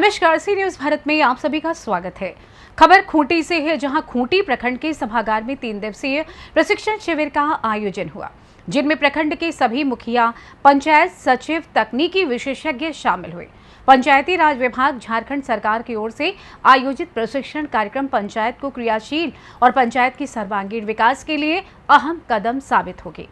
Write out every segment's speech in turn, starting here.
नमस्कार, सी न्यूज भारत में आप सभी का स्वागत है। खबर खूंटी से है, जहां खूंटी प्रखंड के सभागार में 3 दिवसीय प्रशिक्षण शिविर का आयोजन हुआ, जिनमें प्रखंड के सभी मुखिया, पंचायत सचिव, तकनीकी विशेषज्ञ शामिल हुए। पंचायती राज विभाग झारखंड सरकार की ओर से आयोजित प्रशिक्षण कार्यक्रम पंचायत को क्रियाशील और पंचायत की सर्वांगीण विकास के लिए अहम कदम साबित होगी।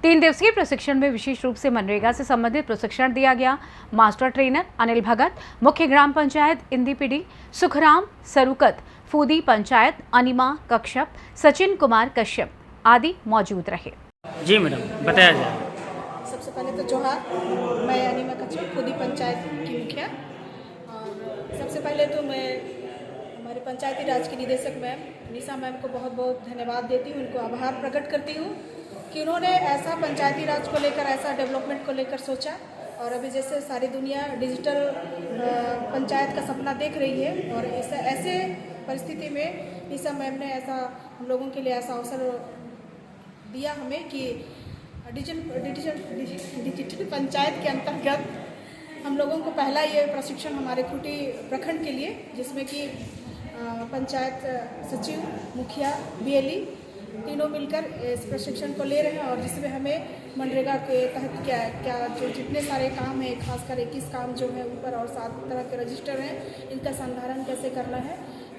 3 दिवसीय प्रशिक्षण में विशेष रूप से मनरेगा से संबंधित प्रशिक्षण दिया गया। मास्टर ट्रेनर अनिल भगत, मुख्य ग्राम पंचायत इंदीपीडी, सुखराम सरुकत, फूदी पंचायत अनिमा कश्यप, सचिन कुमार कश्यप आदि मौजूद रहे। जी मैडम, बताया जाए। सबसे पहले तो जोहार, मैं अनिमा कश्यप, फूदी पंचायत की मुखिया। और सबसे पहले तो मैं हमारे पंचायती राज की निदेशक मैम निशा मैम को बहुत बहुत धन्यवाद देती हूँ, उनको आभार प्रकट करती हूँ कि उन्होंने ऐसा पंचायती राज को लेकर, ऐसा डेवलपमेंट को लेकर सोचा। और अभी जैसे सारी दुनिया डिजिटल पंचायत का सपना देख रही है, और ऐसे परिस्थिति में निशा मैम ने ऐसा हम लोगों के लिए ऐसा अवसर दिया हमें कि डिजिटल पंचायत के अंतर्गत हम लोगों को पहला ये प्रशिक्षण हमारे खूंटी प्रखंड के लिए, जिसमें कि पंचायत सचिव, मुखिया, बीएलई तीनों मिलकर इस प्रशिक्षण को ले रहे हैं। और जिसमें हमें मनरेगा के तहत क्या जो जितने सारे काम हैं, खासकर 21 काम जो है ऊपर, और 7 तरह के रजिस्टर हैं, इनका संधारण कैसे करना है,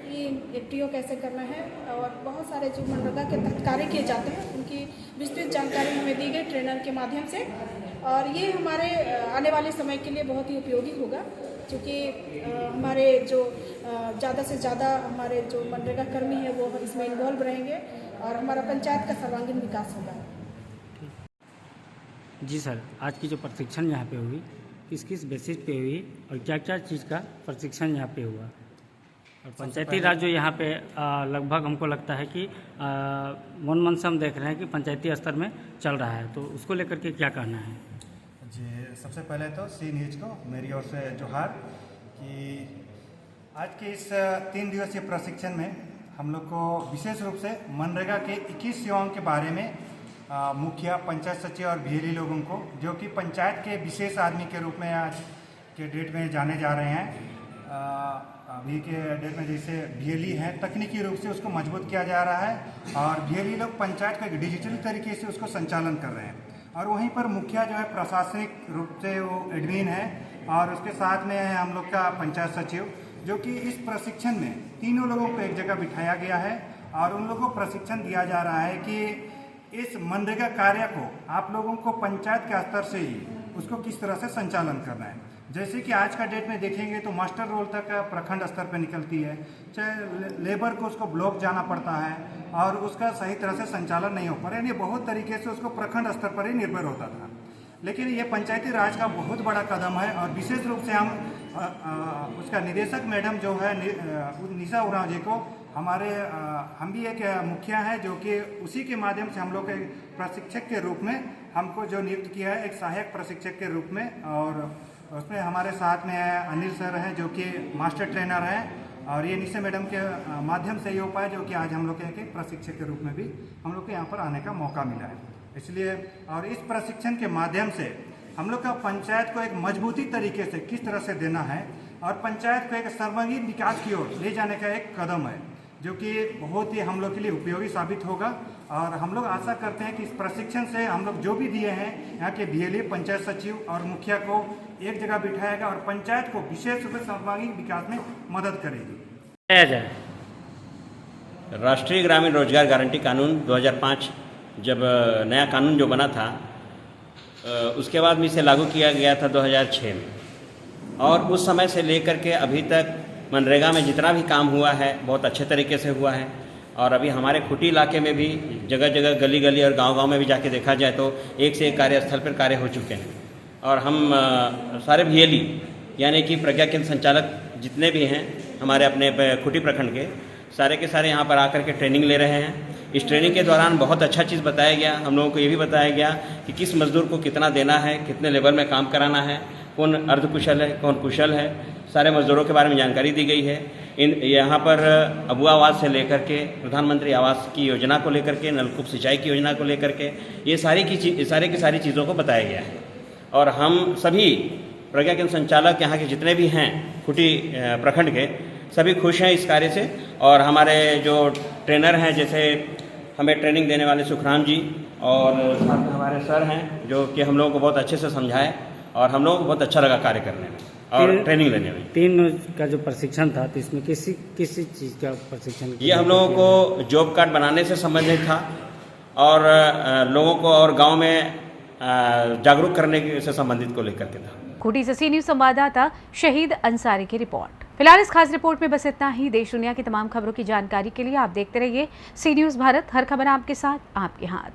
एफटीओ कैसे करना है, और बहुत सारे जो मनरेगा के तहत कार्य किए जाते हैं उनकी विस्तृत जानकारी हमें दी गई ट्रेनर के माध्यम से। और ये हमारे आने वाले समय के लिए बहुत ही उपयोगी होगा, क्योंकि हमारे जो ज़्यादा से ज़्यादा हमारे जो मनरेगा कर्मी है वो इसमें इन्वॉल्व रहेंगे और हमारा पंचायत का सर्वांगीण विकास होगा। जी सर, आज की जो प्रशिक्षण यहाँ पे हुई, किस किस बेसिस पे हुई और क्या क्या चीज़ का प्रशिक्षण यहाँ पे हुआ, और पंचायती राज जो यहाँ पे लगभग हमको लगता है कि मन से हम देख रहे हैं कि पंचायती स्तर में चल रहा है, तो उसको लेकर के क्या कहना है? जी, सबसे पहले तो सी न्यूज को मेरी ओर से जोहार कि आज के इस 3 दिवसीय प्रशिक्षण में हम लोग को विशेष रूप से मनरेगा के 21 सेवाओं के बारे में मुखिया, पंचायत सचिव और बीएलई लोगों को, जो कि पंचायत के विशेष आदमी के रूप में आज के डेट में जाने जा रहे हैं। अभी के डेट में जैसे बीएलई है, तकनीकी रूप से उसको मजबूत किया जा रहा है, और बीएलई लोग पंचायत को एक डिजिटल तरीके से उसको संचालन कर रहे हैं। और वहीं पर मुखिया जो है प्रशासनिक रूप से वो एडमिन है, और उसके साथ में है हम लोग का पंचायत सचिव, जो कि इस प्रशिक्षण में तीनों लोगों को एक जगह बिठाया गया है और उन लोगों को प्रशिक्षण दिया जा रहा है कि इस मनरेगा कार्य को आप लोगों को पंचायत के स्तर से ही उसको किस तरह से संचालन करना है। जैसे कि आज का डेट में देखेंगे तो मास्टर रोल तक प्रखंड स्तर पर निकलती है, चाहे लेबर को उसको ब्लॉक जाना पड़ता है और उसका सही तरह से संचालन नहीं हो पा रहा है। ये बहुत तरीके से उसको प्रखंड स्तर पर ही निर्भर होता था, लेकिन ये पंचायती राज का बहुत बड़ा कदम है। और विशेष रूप से हम उसका निदेशक मैडम जो है निशा उरांव जी को हम भी एक मुखिया है, जो कि उसी के माध्यम से हम लोग एक प्रशिक्षक के रूप में हमको जो नियुक्त किया है, एक सहायक प्रशिक्षक के रूप में। और उसमें हमारे साथ में अनिल सर हैं, जो कि मास्टर ट्रेनर हैं, और ये निशा मैडम के माध्यम से ये हो पाया, जो कि आज हम लोग के एक प्रशिक्षक के रूप में भी हम लोग को यहाँ पर आने का मौका मिला है। इसलिए और इस प्रशिक्षण के माध्यम से हम लोग का पंचायत को एक मजबूती तरीके से किस तरह से देना है और पंचायत को एक सर्वांगीण विकास की ओर ले जाने का एक कदम है, जो कि बहुत ही हम लोग के लिए उपयोगी साबित होगा। और हम लोग आशा करते हैं कि इस प्रशिक्षण से हम लोग जो भी दिए हैं, यहाँ के बीएलई, पंचायत सचिव और मुखिया को एक जगह बिठाएगा और पंचायत को विशेष रूप से सर्वांगीण विकास में मदद करेगी। राष्ट्रीय ग्रामीण रोजगार गारंटी कानून 2005 जब नया कानून जो बना था, उसके बाद में इसे लागू किया गया था 2006 में, और उस समय से लेकर के अभी तक मनरेगा में जितना भी काम हुआ है बहुत अच्छे तरीके से हुआ है। और अभी हमारे खूंटी इलाके में भी जगह जगह, गली गली और गांव-गांव में भी जाके देखा जाए तो एक से एक कार्यस्थल पर कार्य हो चुके हैं। और हम सारे बीएलई यानी कि प्रज्ञा केंद्र संचालक जितने भी हैं हमारे अपने खूंटी प्रखंड के सारे यहाँ पर आकर के ट्रेनिंग ले रहे हैं। इस ट्रेनिंग के दौरान बहुत अच्छा चीज़ बताया गया। हम लोगों को ये भी बताया गया कि किस मजदूर को कितना देना है, कितने लेवल में काम कराना है, कौन अर्धकुशल है, कौन कुशल है, सारे मजदूरों के बारे में जानकारी दी गई है। यहाँ पर अबुआ आवास से लेकर के प्रधानमंत्री आवास की योजना को लेकर के, नलकूप सिंचाई की योजना को लेकर के, ये सारी की सारी चीज़ों को बताया गया है। और हम सभी प्रज्ञा केंद्र संचालक यहाँ के जितने भी हैं खूंटी प्रखंड के, सभी खुश हैं इस कार्य से। और हमारे जो ट्रेनर हैं, जैसे हमें ट्रेनिंग देने वाले सुखराम जी और साथ में हमारे सर हैं, जो कि हम लोगों को बहुत अच्छे से समझाए और हम लोगों को बहुत अच्छा लगा कार्य करने में और ट्रेनिंग लेने में। 3 का जो प्रशिक्षण था, तो इसमें किसी चीज़ का प्रशिक्षण? ये हम लोगों को जॉब कार्ड बनाने से संबंधित था और लोगों को और गांव में जागरूक करने से संबंधित को लेकर के था। खूंटी से सी न्यूज संवाददाता शहीद अंसारी की रिपोर्ट। फिलहाल इस खास रिपोर्ट में बस इतना ही। देश दुनिया की तमाम खबरों की जानकारी के लिए आप देखते रहिए सी न्यूज भारत। हर खबर आपके साथ, आपके हाथ।